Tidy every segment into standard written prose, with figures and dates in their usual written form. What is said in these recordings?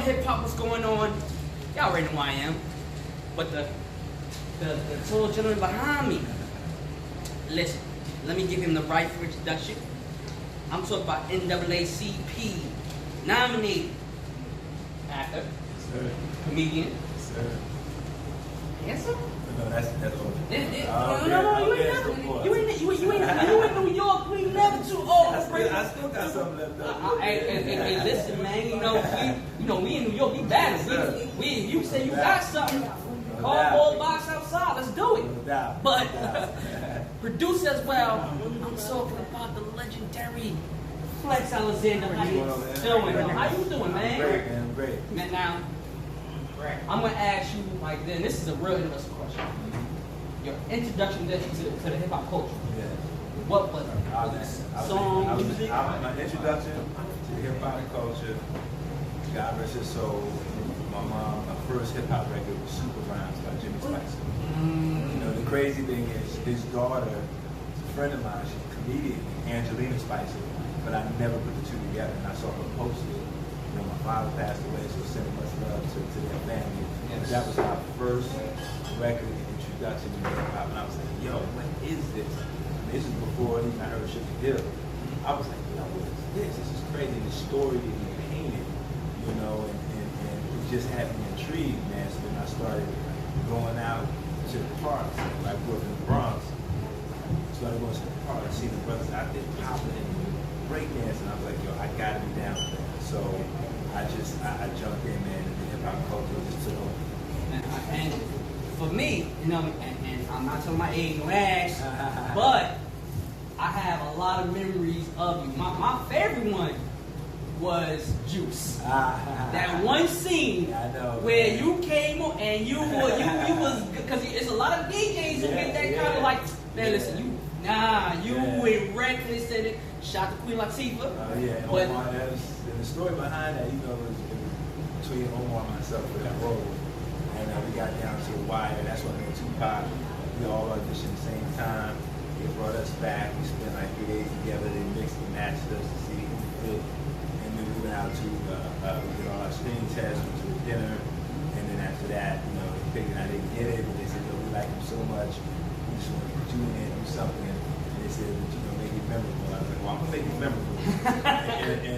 hip hop, what's going on? Y'all already know who I am. But the tall gentleman behind me, listen, let me give him the rightful introduction. I'm talking about NAACP nominated actor, Sir. comedian, Sir. handsome. No, that's old. No, you ain't New York. We ain't never too old. I still got something left up. Hey, listen, man. We in New York. We bad. We you say you got something. Cardboard box outside. Let's do it. No doubt. But produce as well. I'm talking about the legendary Flex Alexander. How you doing? How you doing, man? Great, man. Great. Man, now, I'm gonna ask you like this. This is a real interesting question. Your introduction to the hip hop culture. Yeah. What was it? Song, music? My introduction to hip hop culture, God rest his soul. My first hip hop record was Super Rhymes by Jimmy Spicer. You know, the crazy thing is, his daughter is a friend of mine. She's a comedian, Angelina Spicer, but I never put the two together. And I saw her post it. You know, my father passed away, so sending much love to their family. Yes. That was my first record introduction to hip hop, and I was like, yo, what is this? This is before even I heard Sugar Hill. I was like, yo, what is this? This is crazy. The story that he painted, you know, and it just had me intrigued, man. So then I started going out to the parks. I grew up in the Bronx. Started going to the parks, seeing the brothers out there popping and breakdancing. I was like, yo, I gotta be down with that. So I jumped in, man, and the hip hop culture just took over. And for me, you know, and I'm not telling my age, no ass, but I have a lot of memories of you. My favorite one was Juice. That one scene where you came on and you was, because it's a lot of DJs who get that kind of like, man, listen, you went reckless and it shot the Queen Latifah. Yeah, but Omar, and the story behind that, you know, was between Omar and myself for that role. And we got down to the wire. That's when I met Tupac. We all auditioned at the same time. They brought us back. We spent like 3 days together. They mixed and matched us to see who fit. And then we went out to we did all our screen tests, went to a dinner. And then after that, you know, they figured I didn't get it, but they said, yo, we like him so much. We just want to put you in there and do something. And they said, you know, make it memorable. I was like, well, I'm gonna make it memorable.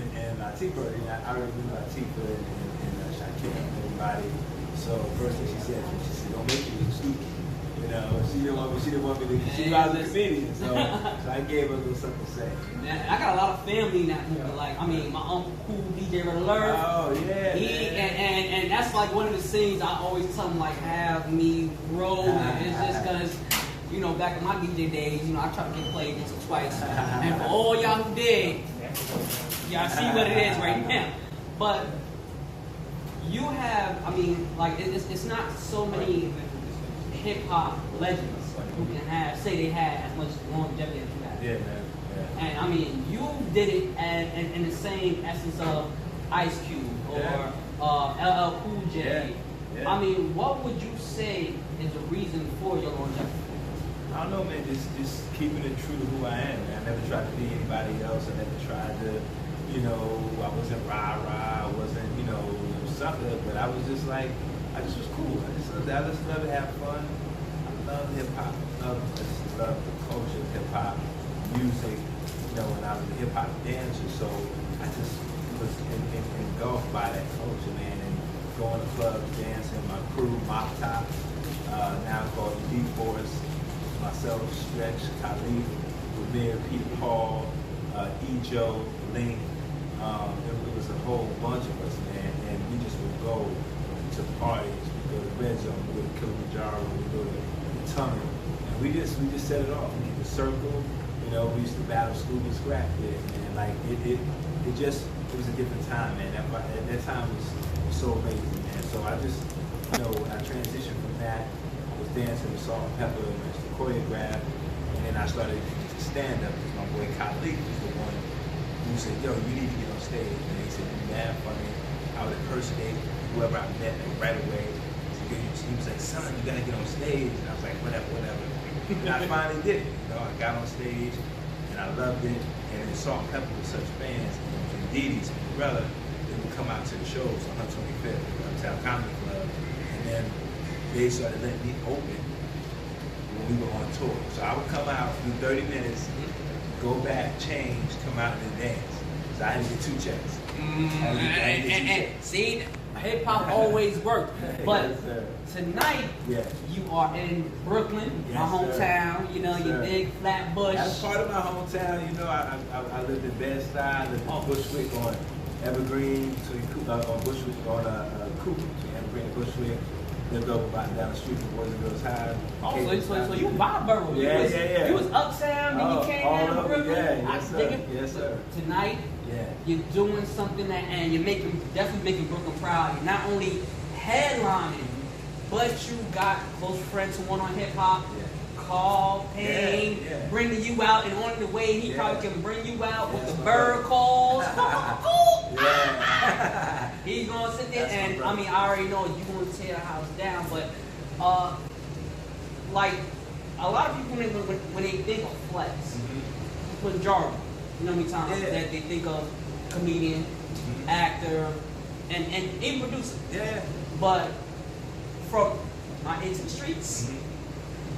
and Latifah, you know, I already knew Latifah and Shaquille and everybody. So first thing she said, don't make me look stupid. You know, she didn't want me to, she was a comedian. So I gave her a little something to say. I got a lot of family in that movie. Like, I mean, my uncle, cool DJ Red Alert. Oh, yeah. And that's like one of the scenes I always tell them, like, have me roll. It's just because, you know, back in my DJ days, you know, I tried to get played once or twice. And for all y'all who did, y'all see what it is right now. But you have, I mean, like, it's not so many hip-hop legends who can have, say they had as much longevity as you have. Yeah, man. Yeah. And, I mean, you did it in the same essence of Ice Cube or LL Cool J. Yeah. I mean, what would you say is the reason for your longevity? I don't know, man, just keeping it true to who I am, man. I never tried to be anybody else. I never tried to, you know, I wasn't rah-rah, I wasn't, you know, sucker, but I was just like, I just was cool. I just love to have fun. I love hip hop. I just love the culture of hip hop, music. You know, when I was a hip hop dancer, so I just was engulfed by that culture, man. And going to clubs, dancing, my crew, Mop Top, now called Elite Force, myself, Stretch, Khalif, Ramir, Peter Paul, E-Joe, Link. It was a whole bunch of us, man, and we just would go to parties. We go to Red Zone, we go to Kilimanjaro, we go to the Tunnel, and we just set it off. We did the Circle, you know. We used to battle Scuba Scrap there, and like it was a different time, man. That time was so amazing, man. So I just, you know, when I transitioned from that, I was dancing with Salt and Pepper and I used to choreograph, and then I started to stand up because my boy Khalif was the one who said, yo, you need to get on stage. And he said, you mad funny. I would impersonate whoever I met right away. He was like, son, you gotta get on stage. And I was like, whatever. And I finally did it. You know, I got on stage and I loved it. And then Salt and Pepper was such fans. And Dee Dee's, Umbrella, they would come out to the shows on 125th, Uptown Comedy Club, and then they started letting me open when we were on tour. So I would come out, do 30 minutes, go back, change, come out and then dance. So I had to get 2 checks. And see, hip hop always worked. But yes, tonight, you are in Brooklyn, my hometown. You know, your big Flatbush. That's part of my hometown. You know, I lived in Bed-Stuy, I lived in Bushwick on Evergreen, on Bushwick on Cooper, so Evergreen and Bushwick. Lived over about down the street from Boys and Girls High. Oh, so you vibe borough. Yeah. You was uptown, then you came down to Brooklyn. Yes, sir. Yes, sir. Tonight, you're doing something and you're definitely making Brooklyn proud. You're not only headlining, but you got close friends who want on hip hop. Call, Payne, bringing you out, and on the way he probably can bring you out with the bird calls. He's gonna sit there, and I mean, I already know you're gonna tear the house down, but like a lot of people when they think of flex, majority, you know how many times that they think of comedian, actor, and even producer. But from my into the streets.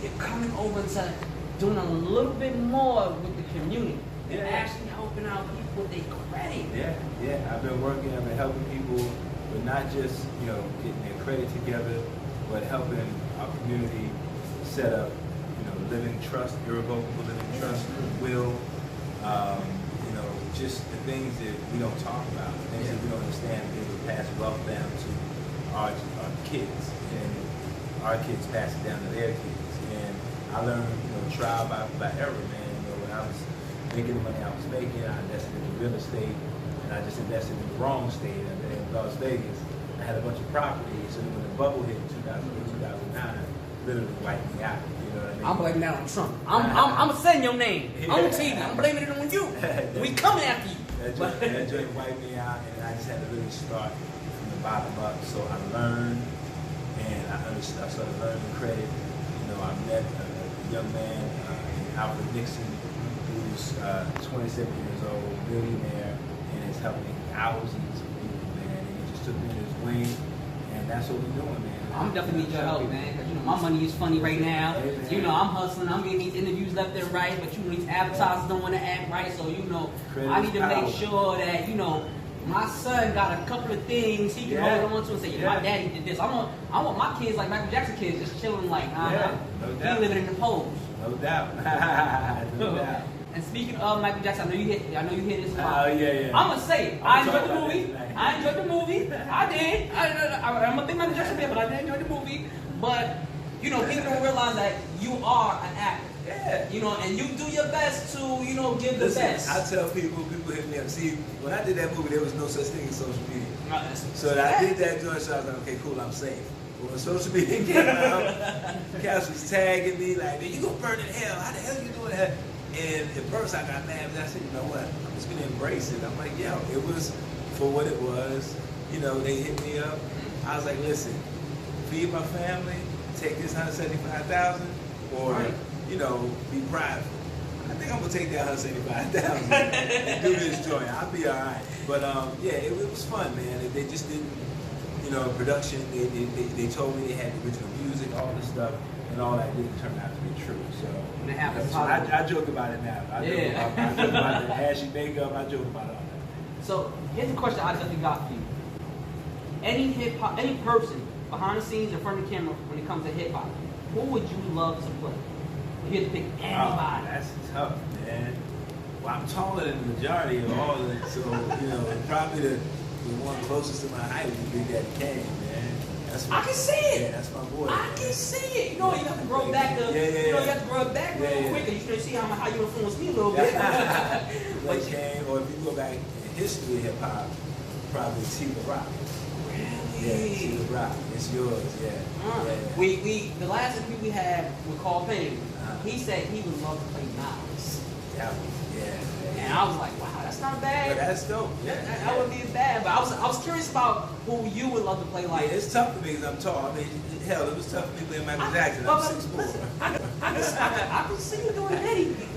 You're coming over to doing a little bit more with the community. You're actually helping out people with their credit. I've been helping people with not just, you know, getting their credit together, but helping our community set up, you know, living trust, irrevocable living trust, will, you know, just the things that we don't talk about, the things that we don't understand, that we pass wealth down to our kids, and our kids pass it down to their kids. I learned, you know, trial by error, man. You know, when I was making the money I was making, I invested in real estate, and I just invested in the wrong state. In Las Vegas, I had a bunch of properties, so when the bubble hit in 2008, 2009, literally wiped me out. You know what I mean? I'm blaming that on Trump. I'm saying your name on TV. I'm blaming it on you. We coming after you. That joint wiped me out, and I just had to really start from the bottom up. So I learned, and I started learning credit. You know, I met a young man, Alfred Nixon, who's 27 years old, millionaire, and is helping thousands of people, man. And he just took me in his wing, and that's what we're doing, man. I'm definitely need your help, man, because you know my money is funny right now. You know I'm hustling, I'm getting these interviews left and right, but you know these advertisers don't want to act right, so you know I need to make sure that you know my son got a couple of things he can hold on to and say, my daddy did this. I want my kids like Micheal Jackson kids, just chilling like, he living in the pose. No doubt. No doubt. And speaking of Micheal Jackson, I know you hear this a lot. I'm gonna say, I enjoyed the movie. I enjoyed the movie. I did. I'm a big Micheal Jackson fan, but I did enjoy the movie. But you know, people don't realize that you are an actor. You know, and you do your best to, you know, give the best. I tell people hit me up. See, when I did that movie, there was no such thing as social media. So I did that joint, so I was like, okay, cool, I'm safe. But when social media came out, Cass was tagging me like, man, you gonna burn in hell. How the hell you doing that? And at first I got mad, but I said, you know what? I'm just gonna embrace it. I'm like, yo, it was for what it was. You know, they hit me up. I was like, listen, feed my family, take this $175,000, or you know, be prideful. I think I'm gonna take that $175,000 and do this joint. I'll be all right. But it was fun, man. They just didn't, you know, production. They told me they had the original music, all this stuff, and all that didn't turn out to be true. So I joke about it now. I joke about the ashy makeup. I joke about all that. So here's a question I definitely got for you. Any person behind the scenes, in front of the camera, when it comes to hip hop, who would you love to play? If you had to pick anybody. That's tough, man. Well, I'm taller than the majority of all of it, so you know, probably the one closest to my height would be Big Daddy Kane, man. I can see it. Yeah, that's my boy. I can see it. You know, you have to grow back. You know, you have to grow back real quick, and you can see how you influence me a little bit. But Kane, or if you go back in history of hip hop, probably T. The Rock. Really? Yeah, T. The Rock. It's yours. We the last interview we had with Carl Payne, he said he would love to play Nas. Yeah. And I was like, wow, that's not bad. But that's dope. That wouldn't be bad. But I was curious about who you would love to play like. Yeah, it's tough for me because I'm tall. I mean, hell, it was tough for me playing Micheal Jackson. I'm 6'4". I can see you doing that.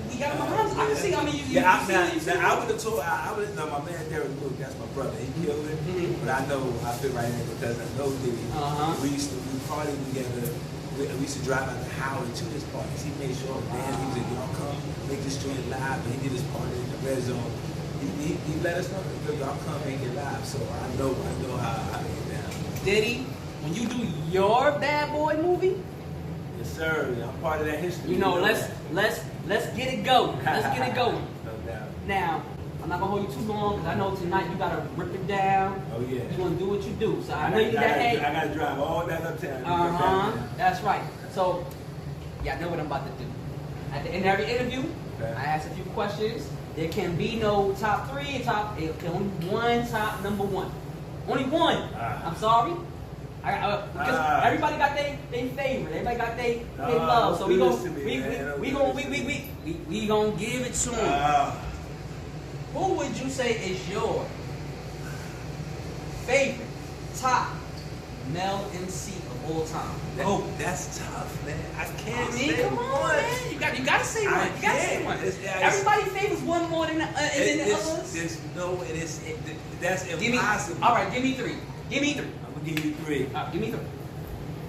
We got him behind. I can see. I mean, you now, see. I would have told. I would have. No, my man Derek Luke, that's my brother. He killed it. But I know I fit right in because I know Diddy. We party together. We used to drive out to Howard to his parties. He made sure, man, he was like, y'all come make this joint live. And he did his party in the red zone. He let us know, y'all come make it live. So I know how to get down. Diddy, when you do your Bad Boy movie, yes sir, I'm part of that history. you know, let's get it going. Let's get it going. No doubt. Now, I'm not gonna hold you too long because I know tonight you gotta rip it down. Oh yeah. You gonna do what you do. So I know you got that. I gotta drive all that uptown. That's right. So, yeah, I know what I'm about to do. At the end of every interview, I ask a few questions. There can be no top three, only one top number one. Only one. I'm sorry. Because everybody got their favorite. Everybody got their love. So we gonna give it to them. Who would you say is your favorite top male MC of all time? That's tough, man. I can't say say come on, one. Man. You gotta say one. You gotta say one. Everybody favors one more than the others. That's impossible. All right, give me three. I'm gonna give you three. Give me three.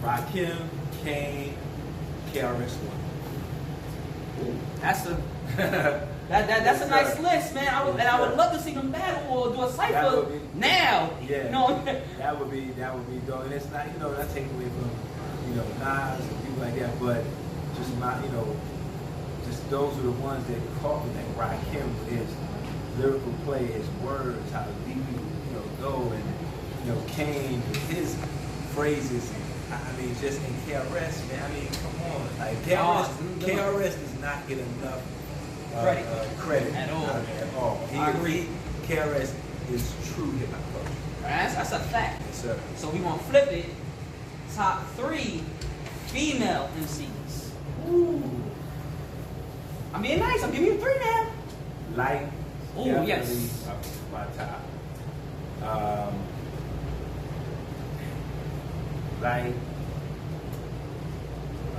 Rakim, Kane, KRS-One. That's a that's a nice list, man. I would love to see them battle or do a cypher now. Yeah. No. that would be dope. And it's not, not taking away from, Nas and people like that, but just just those are the ones that caught me, like Rakim, his lyrical play, his words, how deep he go, and Kane with his phrases. I mean, just in KRS, man. I mean, come on, like KRS does not get enough credit at all. I agree. KRS is true hip hop culture. That's a fact. Yes, sir. So we gonna flip it. Top three female MCs. Ooh. I'm being nice. I'm giving you three now. Light. Oh yes. My top. Light.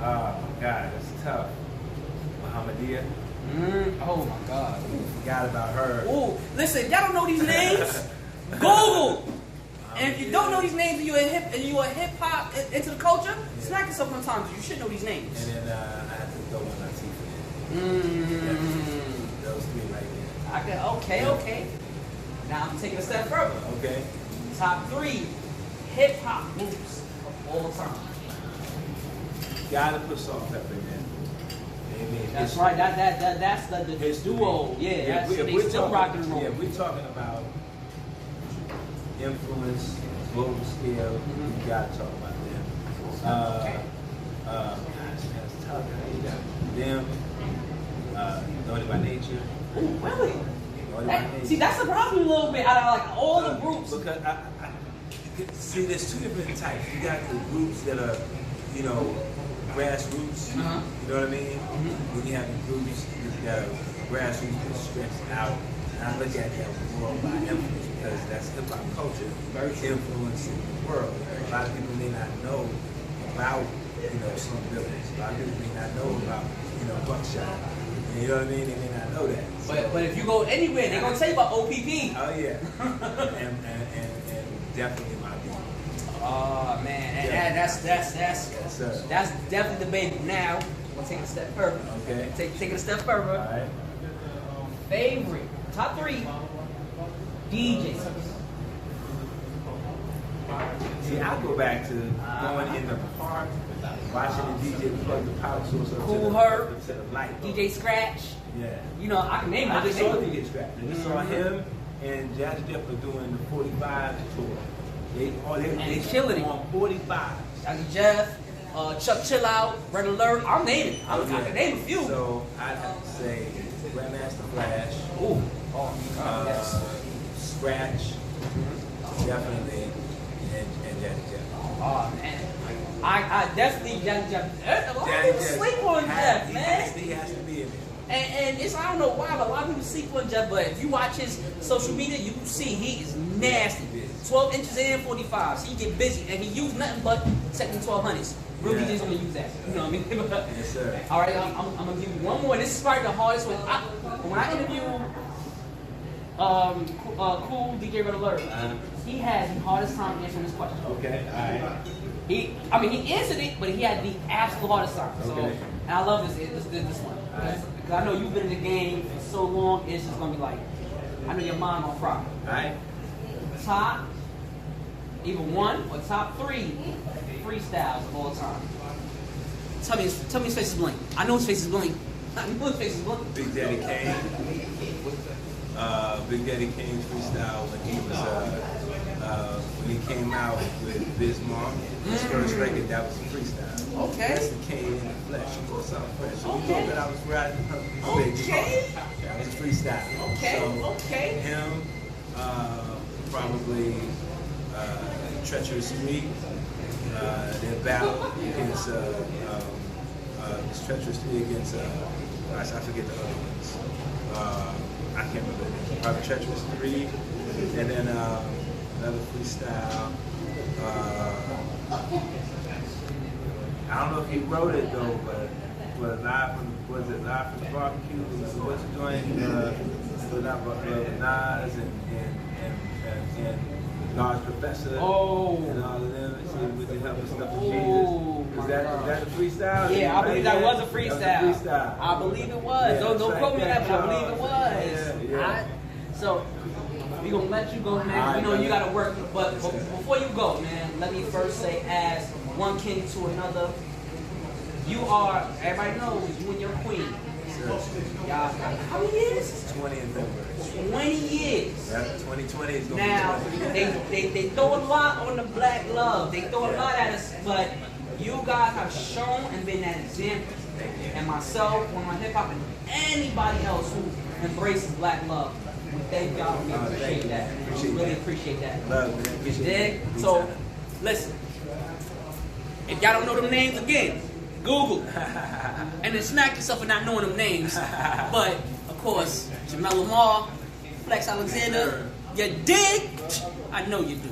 Oh my God, that's tough. Muhammadiyah. Oh my God. Forgot about her. Ooh, listen, y'all don't know these names? Google. And if you don't know these names and you are hip hop into the culture, smack yourself sometimes. You should know these names. And then I have to go on Latifah. Those three right there. Okay. Now I'm taking a step further. Okay. Top three hip hop groups of all time. Gotta put Salt Pepper in there. That's right. That's the duo. Yeah. They still rocking and rolling. Yeah, we're talking about influence, global scale. We gotta talk about them. Gosh, that's tough. Them. Naughty by Nature. Ooh, really? See, that surprised me a little bit out of like all the groups. Because see, there's two different types. You got the groups that are, grassroots. You know what I mean? When you have the groups that are grassroots that stretch out. And I look at that more by influence because that's hip hop culture influencing the world. A lot of people may not know about, some buildings. A lot of people may not know about, buckshot. You know what I mean? They may not know that. But if you go anywhere, they're gonna tell you about OPP. Oh yeah. and definitely my beat. Oh man, and that's definitely debatable. Now, I'm gonna take it a step further. Okay. Take it a step further. All right. Favorite top three DJs. See, I go back to going in the park, watching the DJ plug the power source up to the light. DJ Scratch. Yeah. I can name. I just saw DJ Scratch. I just saw him and Jazz Jeff are doing the 45 tour. They killing it on 45. Jazzy Jeff, Chuck Chill Out, Red Alert. I'm naming. I can name a few. So I'd have to say Grandmaster Flash. Ooh. Yes. Scratch. Definitely. And Jazzy Jeff. Oh man. I definitely Jazzy Jeff. A lot of people sleep on Jeff, man. He has to be in there. And it's, I don't know why, but a lot of people sleep on Jeff. But if you watch his social media, you can see he is nasty. 12 inches and 45. So he get busy, and he used nothing but second 1200s. Real DJs only use that. You know what I mean? Yes, sir. All right, I'm gonna give you one more. This is probably the hardest one. When I interviewed Cool DJ Red Alert, he had the hardest time answering this question. Okay, all right. He answered it, but he had the absolute hardest time. So, Okay. and I love this one. Alright. Because I know you've been in the game for so long, it's just gonna be like, I know your mind on fry. All right. Top, either one or top 3 freestyles of all time. Tell me his face is blank. I know his face is blank. I know his face is blank. Big Daddy Kane. Big Daddy Kane's freestyle when he was when he came out with Bismarck, his first record, that was a freestyle. Okay. That's the Kane in the flesh. You know something fresh. So you Okay. know that I was riding Big Okay. That was a freestyle. Okay. So Okay. him, probably Treacherous Street. Their battle against Treacherous Street against I forget the other ones. I can't remember. Probably Treacherous 3, and then another freestyle. I don't know if he wrote it though, but live from the barbecue? What's the joint? Nas and God's Professor. Oh. And all of them. With the help of stuff of Oh, Jesus. Is that a freestyle? Yeah, I believe that was a freestyle. That was a freestyle. I believe it was. Yeah, Don't track quote me on that, but I believe it was. Yeah. So, we gonna let you go, man. We know you gotta work, but before you go, man, let me first say, as one king to another, you are, everybody knows, you and your queen. Y'all, how many years? 20 in February. 20 years. Yeah, 2020 is going to Now, be 20. they throw a lot on the black love. They throw a lot at us, but you guys have shown and been that example. And myself, one of my hip hop, and anybody else who embraces black love. We thank y'all. We appreciate that. We really appreciate that. Love, man. You Appreciate dig? that. So, listen. If y'all don't know them names again, Google. And then smack yourself for not knowing them names. But, of course, Jamel Lamar, Flex Alexander, you dig? I know you do.